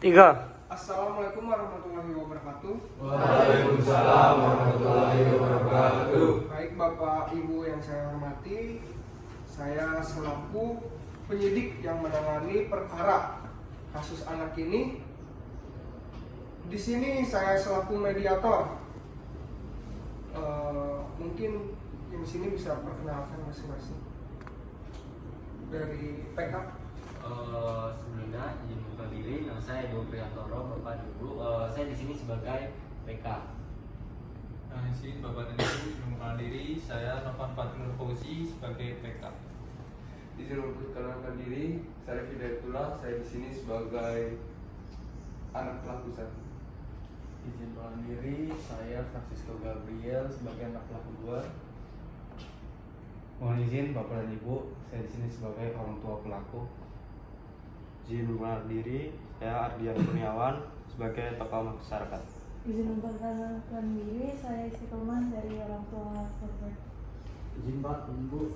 Tiga. Assalamualaikum warahmatullahi wabarakatuh. Waalaikumsalam warahmatullahi wabarakatuh. Baik Bapak Ibu yang saya hormati, saya selaku penyidik yang menangani perkara kasus anak ini. Di sini saya selaku mediator. Mungkin yang sini bisa perkenalkan masing-masing dari PK. Sebelumnya izin buka diri, nama saya Edo Priyantoro, Bapak Ibu. Saya di sini sebagai PK. Nah, izin Bapak dan Ibu memperkenalkan diri, saya Novan Fatul Fauzi sebagai PK. Izin memperkenalkan diri, saya Hidayatullah, saya di sini sebagai anak pelaku satu. Izin perkenalkan diri, saya Francisco Gabriel sebagai anak pelaku 2. Mohon izin Bapak dan Ibu, saya di sini sebagai orang tua pelaku. Izin memperkenalkan diri, saya Ardian Kurniawan sebagai tokoh masyarakat. Izin memperkenalkan diri, saya Istiqomah dari orang tua korban. Izin Pak, Ibu,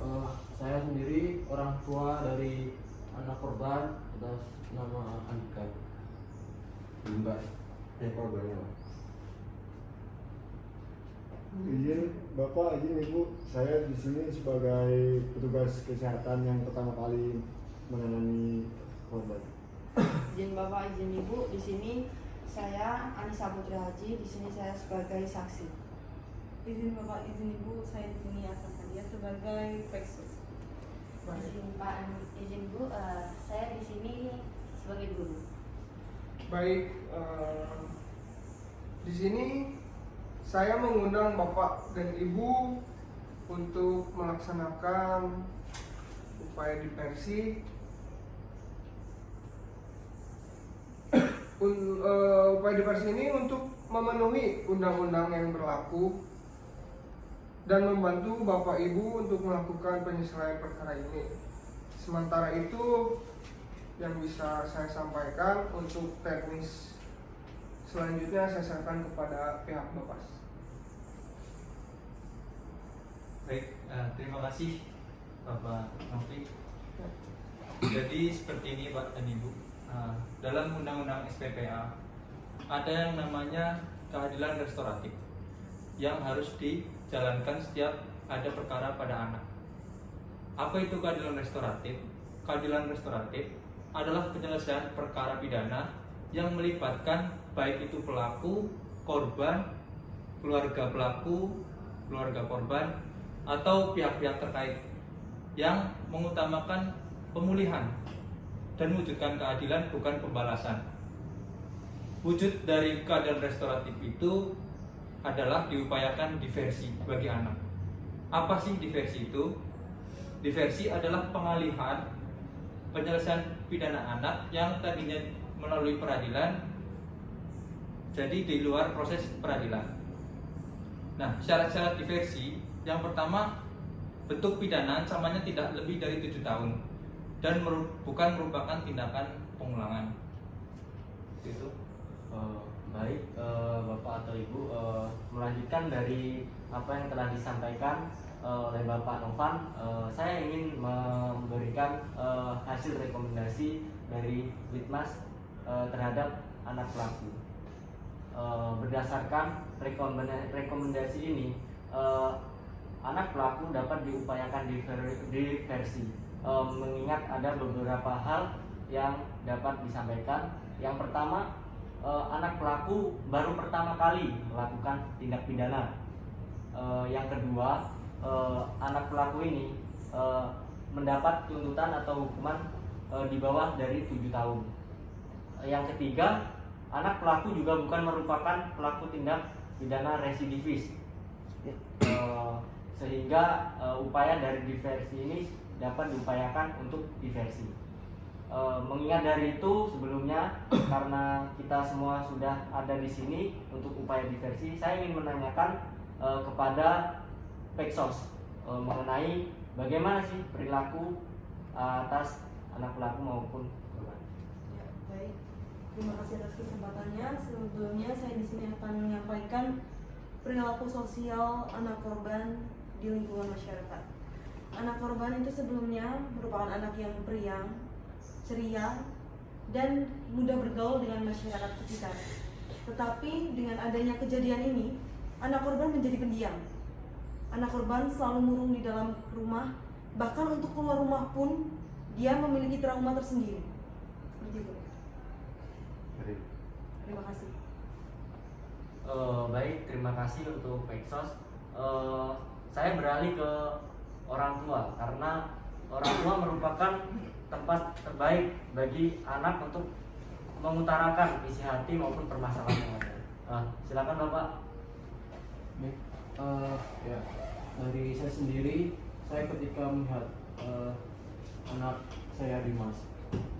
saya sendiri orang tua dari anak korban atas nama Andika. Izin Pak, saya korbannya Pak. Izin Bapak, izin Ibu, saya di sini sebagai petugas kesehatan yang pertama kali menangani korban. Izin Bapak, izin Ibu, di sini saya Anissa Putri Haji, di sini saya sebagai saksi. Izin Bapak, izin Ibu, saya di sini Asal Hadia sebagai peksus. Izin Pak, izin Bu, saya di sini sebagai guru. Baik, di sini saya mengundang Bapak dan Ibu untuk melaksanakan upaya diversi. Upaya diversi ini untuk memenuhi undang-undang yang berlaku dan membantu Bapak Ibu untuk melakukan penyesuaian perkara ini. Sementara itu yang bisa saya sampaikan untuk teknis selanjutnya saya serahkan kepada pihak Bapak. Baik, terima kasih Bapak Novi. Jadi seperti ini Pak dan Ibu. Dalam Undang-Undang SPPA ada yang namanya keadilan restoratif yang harus dijalankan setiap ada perkara pada anak. Apa itu keadilan restoratif? Keadilan restoratif adalah penyelesaian perkara pidana yang melibatkan baik itu pelaku, korban, keluarga pelaku, keluarga korban, atau pihak-pihak terkait yang mengutamakan pemulihan dan mewujudkan keadilan, bukan pembalasan. Wujud dari keadilan restoratif itu adalah diupayakan diversi bagi anak. Apa sih diversi itu? Diversi adalah pengalihan penyelesaian pidana anak yang tadinya melalui peradilan jadi di luar proses peradilan. Nah, syarat-syarat diversi yang pertama, bentuk pidana ancamannya tidak lebih dari 7 tahun dan bukan merupakan tindakan pengulangan. Itu. Baik, Bapak atau Ibu, melanjutkan dari apa yang telah disampaikan oleh Bapak Novan, saya ingin memberikan hasil rekomendasi dari Litmas terhadap anak pelaku. Berdasarkan rekomendasi ini, anak pelaku dapat diupayakan diversi. Mengingat ada beberapa hal yang dapat disampaikan. Yang pertama, anak pelaku baru pertama kali melakukan tindak pidana. Yang kedua, anak pelaku ini mendapat tuntutan atau hukuman di bawah dari 7 tahun. Yang ketiga, anak pelaku juga bukan merupakan pelaku tindak pidana residivis, sehingga upaya dari diversi ini dapat diupayakan untuk diversi. Mengingat dari itu, sebelumnya karena kita semua sudah ada di sini untuk upaya diversi, saya ingin menanyakan kepada Peksos mengenai bagaimana sih perilaku atas anak pelaku maupun korban. Ya, baik. Terima kasih atas kesempatannya. Sebelumnya saya di sini akan menyampaikan perilaku sosial anak korban di lingkungan masyarakat. Anak korban itu sebelumnya merupakan anak yang periang, ceria, dan mudah bergaul dengan masyarakat sekitar. Tetapi dengan adanya kejadian ini, anak korban menjadi pendiam. Anak korban selalu murung di dalam rumah, bahkan untuk keluar rumah pun dia memiliki trauma tersendiri. Seperti itu. Terima kasih. Baik, terima kasih untuk Peksos. Saya beralih ke orang tua karena orang tua merupakan tempat terbaik bagi anak untuk mengutarakan isi hati maupun permasalahan yang ada. Silakan Bapak. Baik, ya dari saya sendiri, saya ketika melihat anak saya Dimas,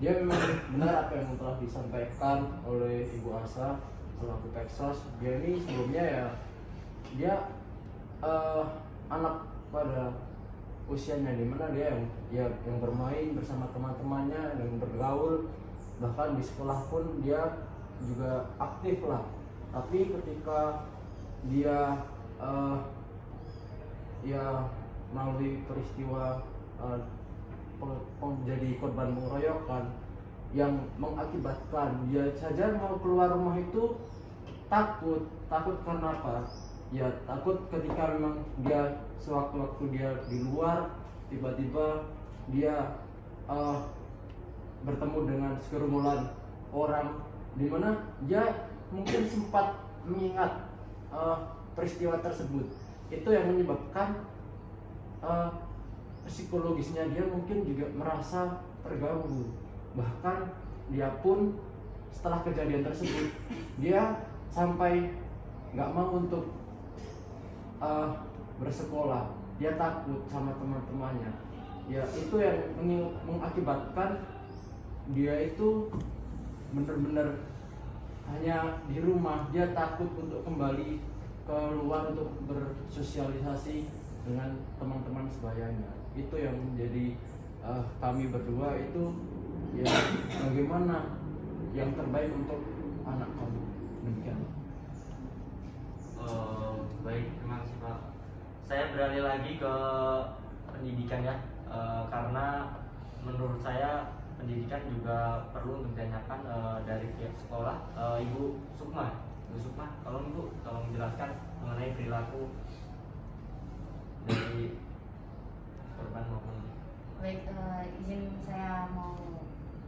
dia memang benar apa yang telah disampaikan oleh Ibu Asa selaku Peksos. Dia ini sebelumnya ya dia anak pada usianya dimana dia yang bermain bersama teman-temannya dan bergaul, bahkan di sekolah pun dia juga aktif lah. Tapi ketika dia ya melalui peristiwa menjadi korban pengeroyokan yang mengakibatkan dia saja mau keluar rumah itu takut karena apa? Ya takut ketika memang dia sewaktu-waktu dia di luar tiba-tiba dia bertemu dengan segerombolan orang di mana dia mungkin sempat mengingat peristiwa tersebut. Itu yang menyebabkan psikologisnya dia mungkin juga merasa terganggu. Bahkan dia pun setelah kejadian tersebut dia sampai nggak mau untuk bersekolah. Dia takut sama teman-temannya. Ya itu yang mengakibatkan dia itu benar-benar hanya di rumah. Dia takut untuk kembali keluar untuk bersosialisasi dengan teman-teman sebayanya. Itu yang menjadi kami berdua itu ya bagaimana yang terbaik untuk anak kami. Demikian. Baik, terima kasih Pak. Saya beralih lagi ke pendidikan ya, karena menurut saya pendidikan juga perlu untuk ditanyakan dari pihak sekolah. Ibu Sukma, tolong Ibu, tolong menjelaskan mengenai perilaku dari korban maupun. Baik, izin saya mau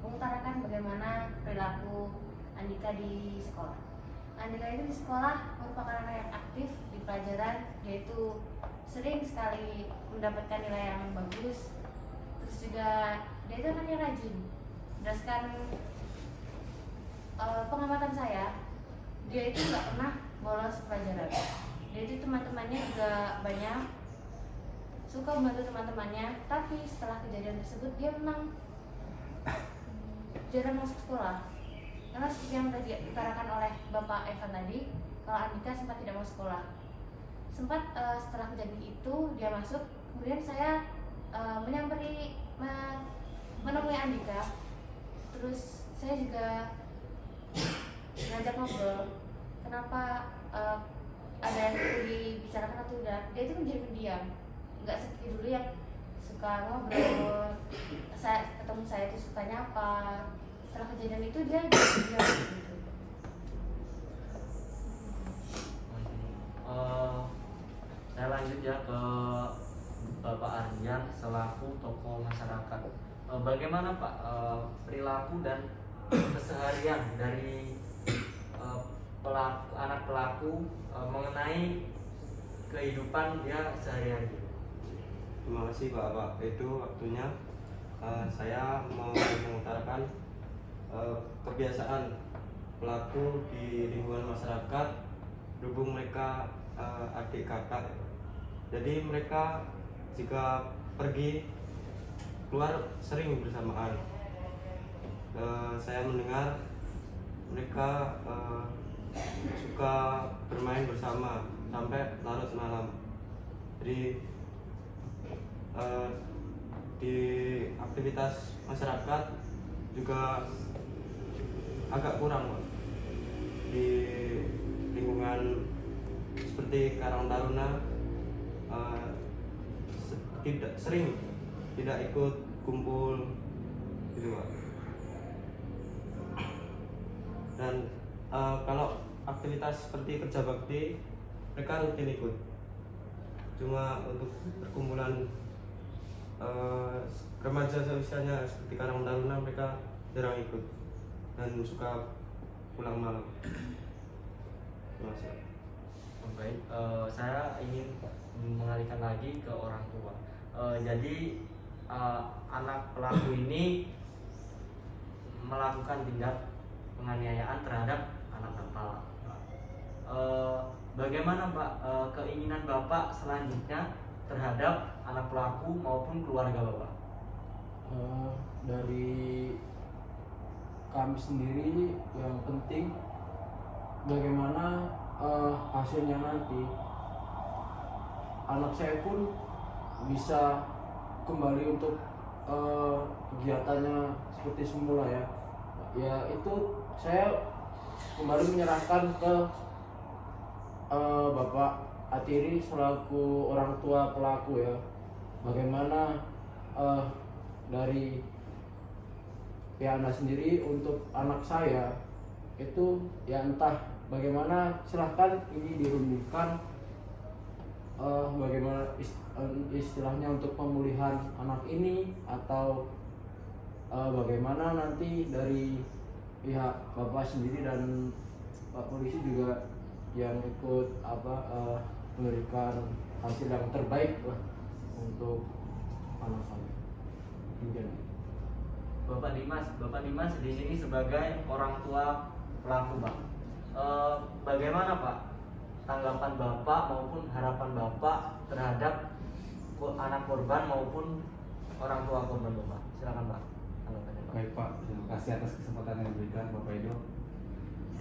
mengutarakan bagaimana perilaku Andika di sekolah. Andika itu di sekolah merupakan anak yang aktif di pelajaran, dia itu sering sekali mendapatkan nilai yang bagus. Terus juga dia itu anaknya rajin. Berdasarkan pengamatan saya, dia itu nggak pernah bolos pelajaran. Dia itu teman-temannya juga banyak, suka membantu teman-temannya. Tapi setelah kejadian tersebut dia memang jarang masuk sekolah. Karena seperti yang sudah diutarakan oleh Bapak Evan tadi, kalau Andika sempat tidak mau sekolah. Sempat setelah kejadian itu dia masuk, kemudian saya menemui Andika. Terus saya juga ngajak ngobrol, kenapa ada yang perlu dibicarakan atau tidak. Dia itu menjadi pendiam, nggak seperti dulu yang suka ngobrol. Saya ketemu saya itu sukanya apa. Setelah kejadian itu dia jadi pendiam gitu. Saya lanjut ya ke Bapak Ardian selaku tokoh masyarakat. Bagaimana Pak perilaku dan keseharian dari anak pelaku mengenai kehidupan dia sehari-hari? Terima kasih Bapak. Itu waktunya saya mau mengutarakan kebiasaan pelaku di lingkungan masyarakat, berhubung mereka adik kakak. Jadi mereka jika pergi keluar sering bersamaan. Saya mendengar mereka suka bermain bersama sampai larut malam. Jadi di aktivitas masyarakat juga agak kurang Pak. Di lingkungan seperti Karang Taruna tidak ikut kumpul gitu Pak. Dan kalau aktivitas seperti kerja bakti mereka rutin ikut. Cuma untuk perkumpulan remaja seusianya seperti Karang Taruna mereka jarang ikut dan suka pulang malam. Terima kasih. Baik, saya ingin mengalihkan lagi ke orang tua. Jadi anak pelaku ini melakukan tindak penganiayaan terhadap anak Bapak. Bagaimana Pak keinginan Bapak selanjutnya terhadap anak pelaku maupun keluarga Bapak? Dari kami sendiri yang penting bagaimana hasilnya nanti anak saya pun bisa kembali untuk kegiatannya seperti semula ya. Ya itu saya kembali menyerahkan ke Bapak Atiri selaku orang tua pelaku ya. Bagaimana dari pihak Anda sendiri untuk anak saya itu ya entah bagaimana, silahkan ini dirundingkan bagaimana istilahnya untuk pemulihan anak ini atau bagaimana nanti dari pihak Bapak sendiri dan Pak Polisi juga yang ikut memberikan hasil yang terbaik lah untuk anak saya. Mungkin. Bapak Dimas di sini sebagai orang tua pelaku Pak. Bagaimana Pak tanggapan Bapak maupun harapan Bapak terhadap anak korban maupun orang tua korban Bapak? Silakan Pak. Tanggapannya Pak. Baik Pak, terima kasih atas kesempatan yang diberikan Bapak Edo.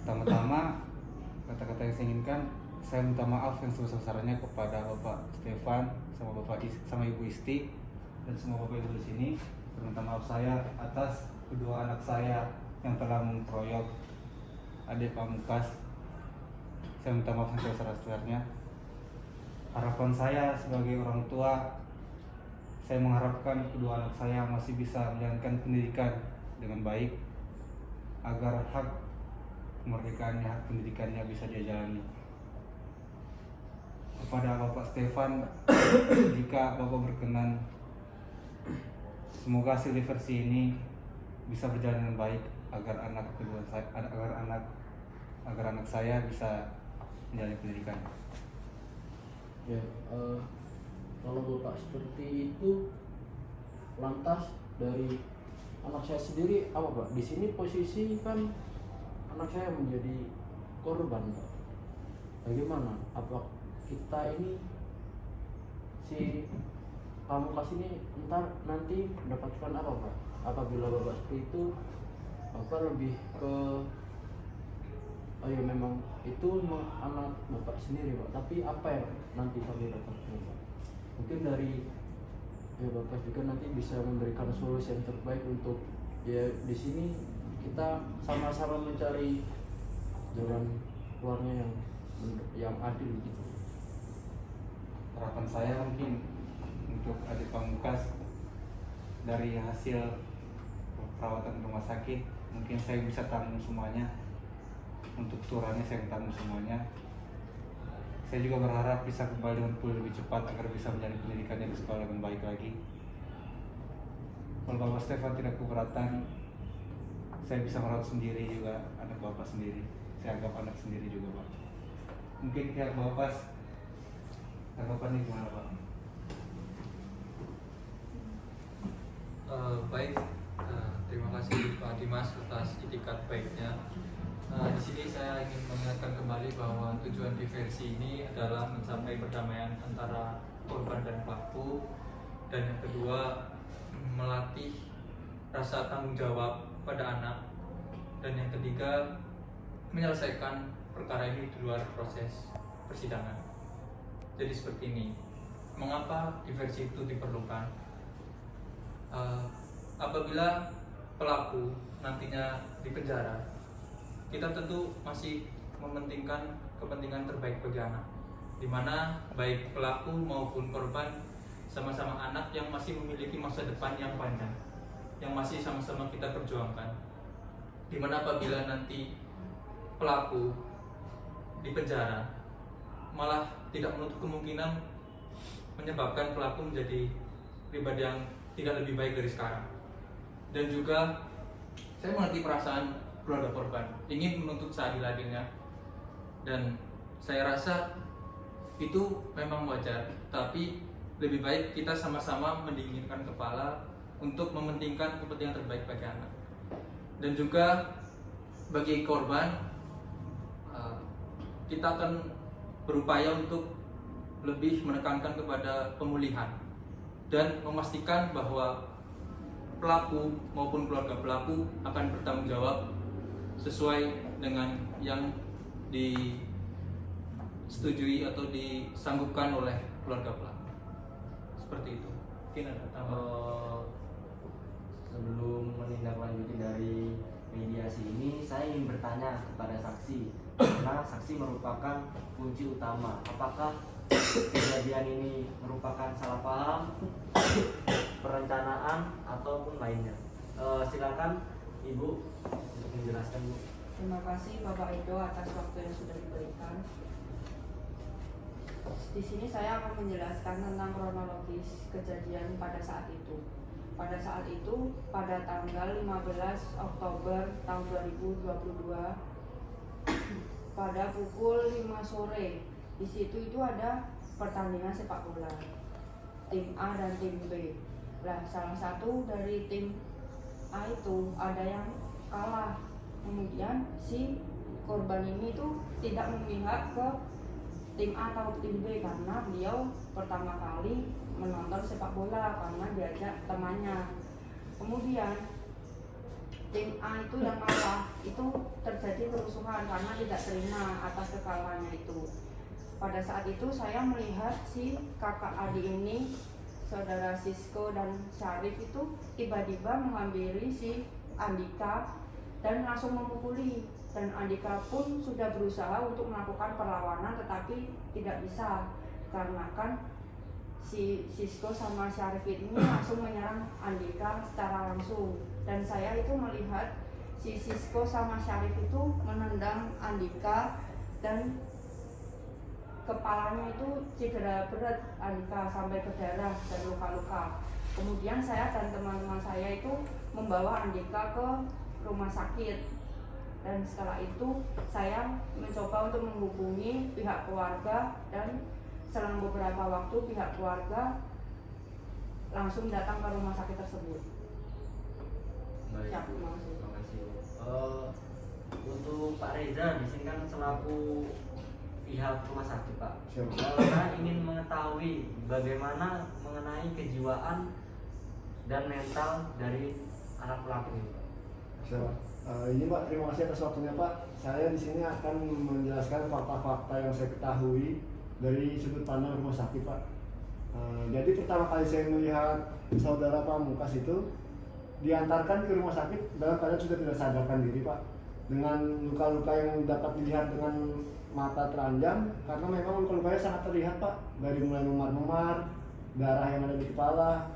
Pertama-tama kata-kata yang saya inginkan, saya minta maaf yang sebesar-besarnya kepada Bapak Stefan sama sama Ibu Isti dan semua Bapak Ibu di sini. Minta maaf saya atas kedua anak saya yang telah mengkeroyok adik Pamungkas. Saya minta maaf yang sebesar-besarnya. Harapan saya sebagai orang tua, saya mengharapkan kedua anak saya masih bisa menjalankan pendidikan dengan baik agar hak kemerdekaannya, hak pendidikannya bisa dia jalani. Kepada Bapak Stefan, jika Bapak berkenan, semoga hasil diversi ini bisa berjalan dengan baik agar anak saya bisa menjalani pendidikan. Ya, kalau Bapak seperti itu, lantas dari anak saya sendiri apa Pak? Di sini posisi kan anak saya menjadi korban Pak. Bagaimana? Apa kita ini si Pamungkas ini nanti mendapatkan apa Pak? Apabila Bapak seperti itu, Bapak lebih ke ya memang itu anak Bapak sendiri Pak, tapi apa yang nanti kami dapatkan Pak? Mungkin dari ya Bapak juga nanti bisa memberikan solusi yang terbaik untuk ya di sini kita sama-sama mencari jalan keluarnya yang adil gitu. Harapan saya mungkin untuk adik Pamungkas dari hasil perawatan rumah sakit mungkin saya bisa tanggung semuanya. Untuk suratnya saya tanggung semuanya. Saya juga berharap bisa kembali dengan pulih lebih cepat agar bisa menjalani pendidikannya di sekolah dengan baik lagi. Kalau Bapak Stefan tidak keberatan, saya bisa merawat sendiri juga anak Bapak sendiri. Saya anggap anak sendiri juga Pak. Mungkin pihak Bapak tanggapannya gimana Pak? Baik, terima kasih Pak Dimas atas itikat baiknya. Di sini saya ingin mengingatkan kembali bahwa tujuan diversi ini adalah mencapai perdamaian antara korban dan pelaku, dan yang kedua melatih rasa tanggung jawab pada anak, dan yang ketiga menyelesaikan perkara ini di luar proses persidangan. Jadi seperti ini. Mengapa diversi itu diperlukan? Apabila pelaku nantinya di penjara, kita tentu masih mementingkan kepentingan terbaik bagi anak, di mana baik pelaku maupun korban sama-sama anak yang masih memiliki masa depan yang panjang, yang masih sama-sama kita perjuangkan. Di mana apabila nanti pelaku di penjara malah tidak menutup kemungkinan menyebabkan pelaku menjadi pribadi yang tidak lebih baik dari sekarang. Dan juga saya mengerti perasaan keluarga korban, ingin menuntut seadil-adilnya, dan saya rasa itu memang wajar, tapi lebih baik kita sama-sama mendinginkan kepala untuk mementingkan kepentingan terbaik bagi anak. Dan juga bagi korban, kita akan berupaya untuk lebih menekankan kepada pemulihan dan memastikan bahwa pelaku maupun keluarga pelaku akan bertanggung jawab sesuai dengan yang disetujui atau disanggupkan oleh keluarga pelaku. Seperti itu. Mungkin ada tambahan. Sebelum menindaklanjuti dari mediasi ini, saya ingin bertanya kepada saksi, karena saksi merupakan kunci utama. Apakah kejadian ini merupakan salah paham, perencanaan, ataupun lainnya? Silakan Ibu untuk menjelaskan, Bu. Terima kasih Bapak Edo atas waktu yang sudah diberikan. Di sini saya akan menjelaskan tentang kronologis kejadian pada saat itu. Pada saat itu, pada tanggal 15 Oktober tahun 2022, pada pukul 5 sore, di situ itu ada pertandingan sepak bola, tim A dan tim B. Nah, salah satu dari tim A itu ada yang kalah. Kemudian si korban ini tuh tidak memihak ke tim A atau tim B karena beliau pertama kali menonton sepak bola karena diajak temannya. Kemudian tim A itu yang kalah, itu terjadi kerusuhan karena tidak terima atas kekalahannya itu. Pada saat itu saya melihat si kakak adik ini, saudara Sisko dan Syarif itu tiba-tiba menghampiri si Andika dan langsung memukuli. Dan Andika pun sudah berusaha untuk melakukan perlawanan tetapi tidak bisa karena kan si Sisko sama Syarif ini langsung menyerang Andika secara langsung. Dan saya itu melihat si Sisko sama Syarif itu menendang Andika dan kepalanya itu cedera berat Andika sampai ke darah dan luka-luka. Kemudian saya dan teman-teman saya itu membawa Andika ke rumah sakit. Dan setelah itu saya mencoba untuk menghubungi pihak keluarga dan selang beberapa waktu pihak keluarga langsung datang ke rumah sakit tersebut. Baik, Siap, terima kasih. Terima kasih. Untuk Pak Reza di sini kan selaku pihak rumah sakit, Pak. Saya ingin mengetahui bagaimana mengenai kejiwaan dan mental dari anak pelaku ini, Pak. Ini Pak, terima kasih atas waktunya Pak. Saya di sini akan menjelaskan fakta-fakta yang saya ketahui dari sudut pandang rumah sakit Pak. Jadi pertama kali saya melihat saudara Pamungkas itu diantarkan ke rumah sakit dalam keadaan sudah tidak sadarkan diri Pak, dengan luka-luka yang dapat dilihat dengan mata telanjang karena memang luka-lukanya sangat terlihat Pak, dari mulai memar-memar, darah yang ada di kepala,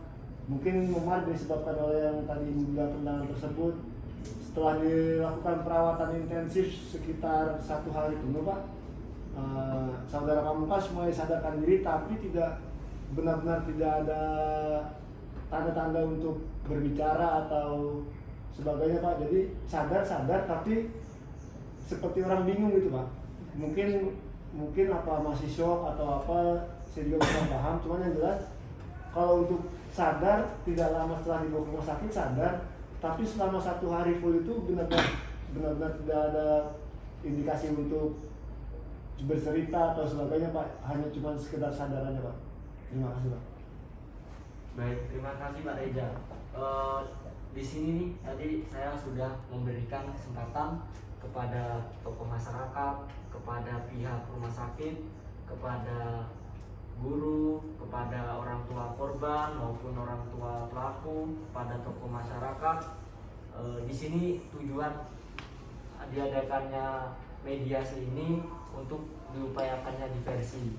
mungkin memar disebabkan oleh yang tadi Ibu bilang tendangan tersebut. Setelah dilakukan perawatan intensif sekitar 1 hari penuh Pak, saudara Pamungkas mulai sadarkan diri tapi tidak benar-benar tidak ada tanda-tanda untuk berbicara atau sebagainya Pak. Jadi sadar tapi seperti orang bingung gitu Pak. Mungkin apa masih shock atau apa, saya juga kurang paham. Cuman yang jelas kalau untuk sadar tidak lama setelah dibawa ke rumah sakit sadar, tapi selama 1 hari full itu benar-benar tidak ada indikasi untuk bercerita atau sebagainya Pak. Hanya cuma sekedar sadarannya Pak. Terima kasih Pak. Baik, terima kasih Pak Reza. Di sini nih tadi saya sudah memberikan kesempatan kepada tokoh masyarakat, kepada pihak rumah sakit, kepada guru, kepada orang tua korban maupun orang tua pelaku, kepada tokoh masyarakat. Di sini tujuan diadakannya mediasi ini untuk diupayakannya diversi.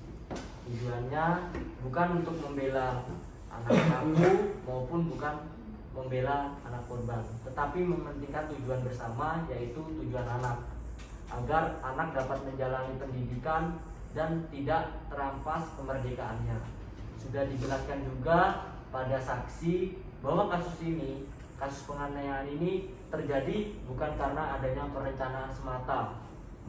Tujuannya bukan untuk membela anak pelaku maupun bukan membela anak korban, tetapi mementingkan tujuan bersama, yaitu tujuan anak. agar anak dapat menjalani pendidikan dan tidak terampas kemerdekaannya. Sudah dijelaskan juga pada saksi bahwa kasus penganiayaan ini terjadi bukan karena adanya perencanaan semata,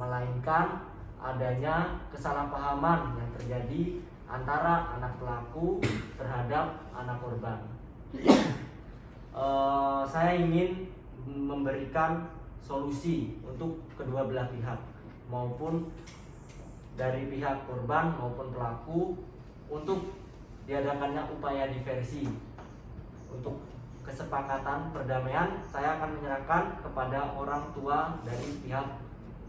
melainkan adanya kesalahpahaman yang terjadi antara anak pelaku terhadap anak korban. Saya ingin memberikan solusi untuk kedua belah pihak, maupun dari pihak korban maupun pelaku, untuk diadakannya upaya diversi. Untuk kesepakatan perdamaian, saya akan menyerahkan kepada orang tua dari pihak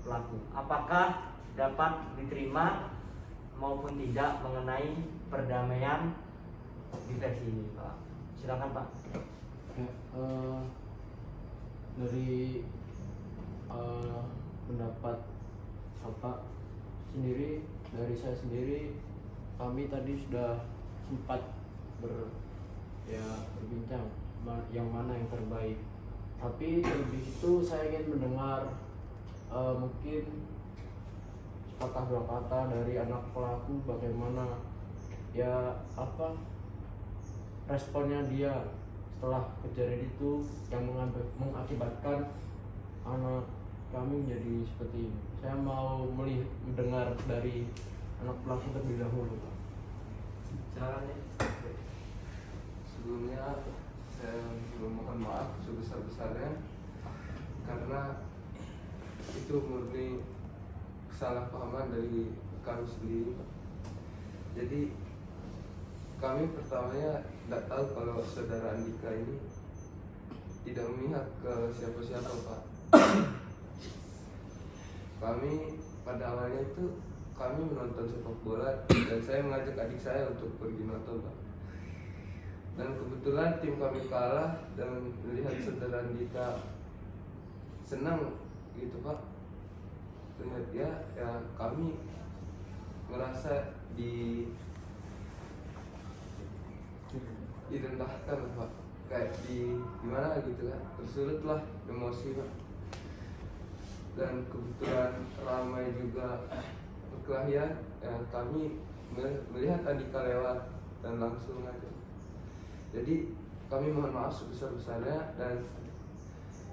pelaku apakah dapat diterima maupun tidak mengenai perdamaian diversi ini, Pak. Silakan, Pak. Ya, dari pendapat Bapak sendiri, dari saya sendiri, kami tadi sudah sempat berbincang yang mana yang terbaik. Tapi lebih itu saya ingin mendengar mungkin sepatah dua kata dari anak pelaku, bagaimana responnya dia setelah kejadian itu yang mengakibatkan anak kami menjadi seperti ini. Saya mau mendengar dari anak pelaku terlebih dahulu, Pak. Sebelumnya saya mohon maaf sebesar-besarnya karena itu murni kesalahpahaman dari kami sendiri, Pak. Jadi kami pertamanya tidak tahu kalau saudara Andika ini tidak memihak ke siapa-siapa, Pak. Kami pada awalnya itu kami menonton sepak bola dan saya mengajak adik saya untuk pergi nonton, Pak. Dan kebetulan tim kami kalah dan melihat saudara Andika senang gitu, Pak. Ternyata ya kami merasa direndahkan, Pak, kayak gimana gitu kan, tersurutlah emosi, Pak. Dan kebetulan ramai juga perkelahian, ya kami melihat Andika lewat dan langsung aja. Jadi kami mohon maaf sebesar-besarnya dan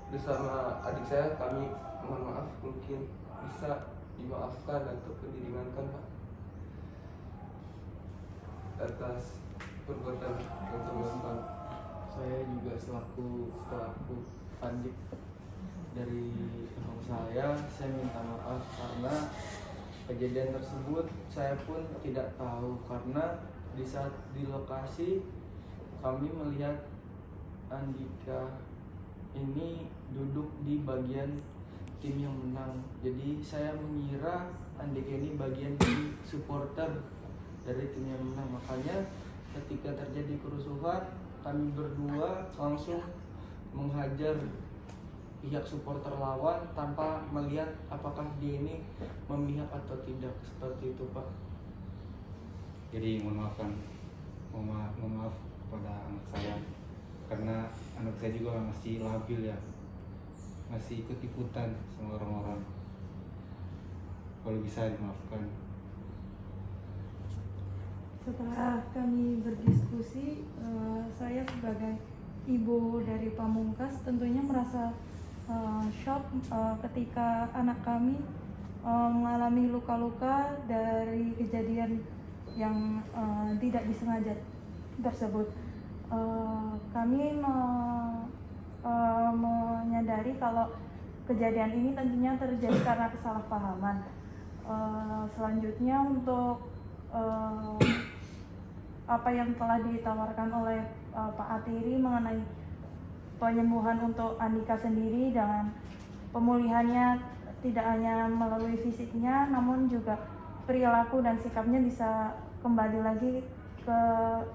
bersama adik saya kami mohon maaf, mungkin bisa dimaafkan ataupun diringankan, Pak, atas perbuatan yang telah. Saya juga selaku adik dari abang saya minta maaf karena kejadian tersebut saya pun tidak tahu, karena di saat di lokasi kami melihat Andika ini duduk di bagian tim yang menang. Jadi saya mengira Andika ini bagian dari supporter dari tim yang menang. Makanya ketika terjadi kerusuhan, kami berdua langsung menghajar pihak supporter lawan tanpa melihat apakah dia ini memihak atau tidak. Seperti itu, Pak. Jadi mohon maaf kepada anak saya, karena anak saya juga masih labil ya, masih ikut-ikutan sama orang-orang. Kalau bisa dimaafkan. Setelah kami berdiskusi, saya sebagai ibu dari Pamungkas tentunya merasa shock ketika anak kami mengalami luka-luka dari kejadian yang tidak disengaja tersebut. Kami menyadari kalau kejadian ini tentunya terjadi karena kesalahpahaman. Selanjutnya untuk apa yang telah ditawarkan oleh Pak Atiri mengenai penyembuhan untuk Andika sendiri dengan pemulihannya tidak hanya melalui fisiknya, namun juga perilaku dan sikapnya bisa kembali lagi ke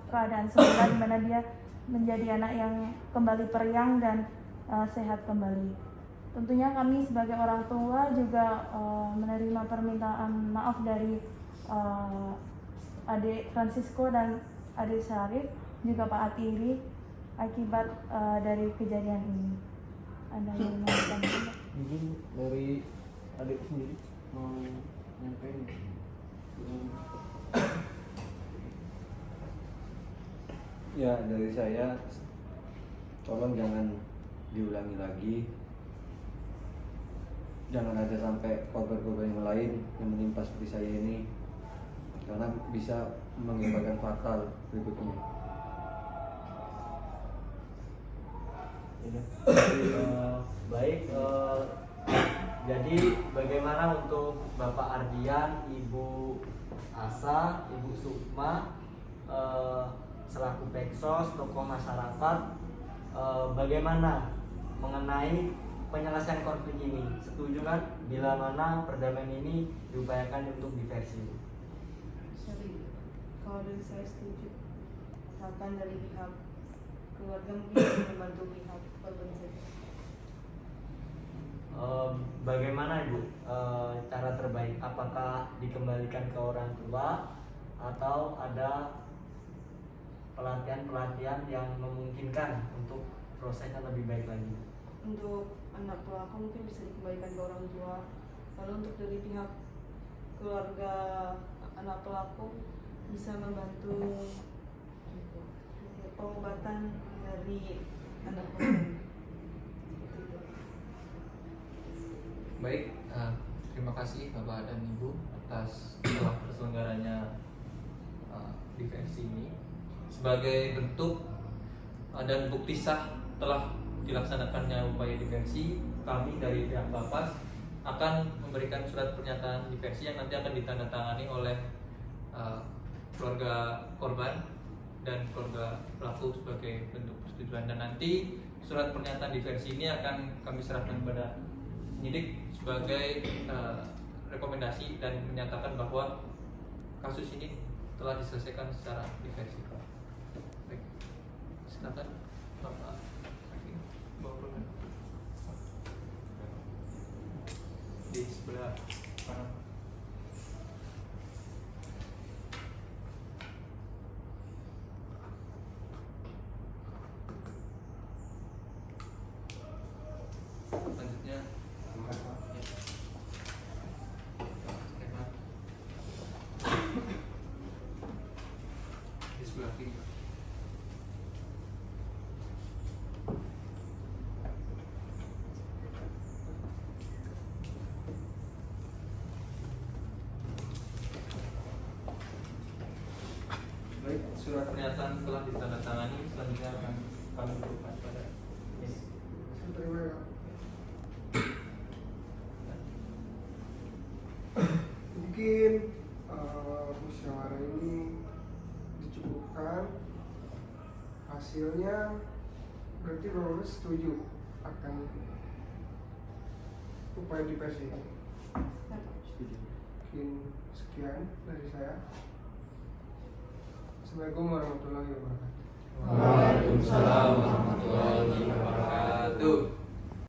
keadaan semula, di mana dia menjadi anak yang kembali periang dan sehat kembali. Tentunya kami sebagai orang tua juga menerima permintaan maaf dari adik Francisco dan adik Syarif, juga Pak Atiri, akibat dari kejadian ini. Ada yang mau ditambahkan? Mungkin dari adik sendiri mau nyampein? Ya, dari saya tolong jangan diulangi lagi. Jangan ada sampai korban-korban yang lain yang menimpa seperti saya ini, karena bisa mengakibatkan fatal berikutnya. Baik, jadi bagaimana untuk Bapak Ardian, Ibu Asa, Ibu Sukma selaku Peksos, tokoh masyarakat, bagaimana mengenai penyelesaian konflik ini? Setuju kan bila mana perdamaian ini diupayakan untuk diversi? Sorry, kalau dari saya setuju. Misalkan dari pihak keluarga mungkin bisa membantu pihak korban saja. Bagaimana Ibu cara terbaik? Apakah dikembalikan ke orang tua atau ada pelatihan-pelatihan yang memungkinkan untuk prosesnya lebih baik lagi? Untuk anak pelaku mungkin bisa dikembalikan ke orang tua. Lalu untuk dari pihak keluarga anak pelaku bisa membantu pengobatan dari anak pelaku. Baik, terima kasih Bapak dan Ibu atas telah terselenggaranya diversi ini. Sebagai bentuk dan bukti sah telah dilaksanakannya upaya diversi, kami dari pihak Lapas akan memberikan surat pernyataan diversi yang nanti akan ditandatangani oleh keluarga korban dan keluarga pelaku sebagai bentuk persetujuan, dan nanti surat pernyataan diversi ini akan kami serahkan kepada penyidik sebagai rekomendasi dan menyatakan bahwa kasus ini telah diselesaikan secara diversi. Baik, silakan Bapak. Di sebelah kanan. Selanjutnya di sebelah kiri. Baik, surat pernyataan telah ditandatangani. Selanjutnya akan kami berikan pada ini. Terima kasih. Mungkin musyawarah ini dicukupkan. Hasilnya berarti Bapak setuju akan upaya diversi ini. Mungkin sekian dari saya. Assalamualaikum warahmatullahi wabarakatuh. Waalaikumsalam warahmatullahi wabarakatuh.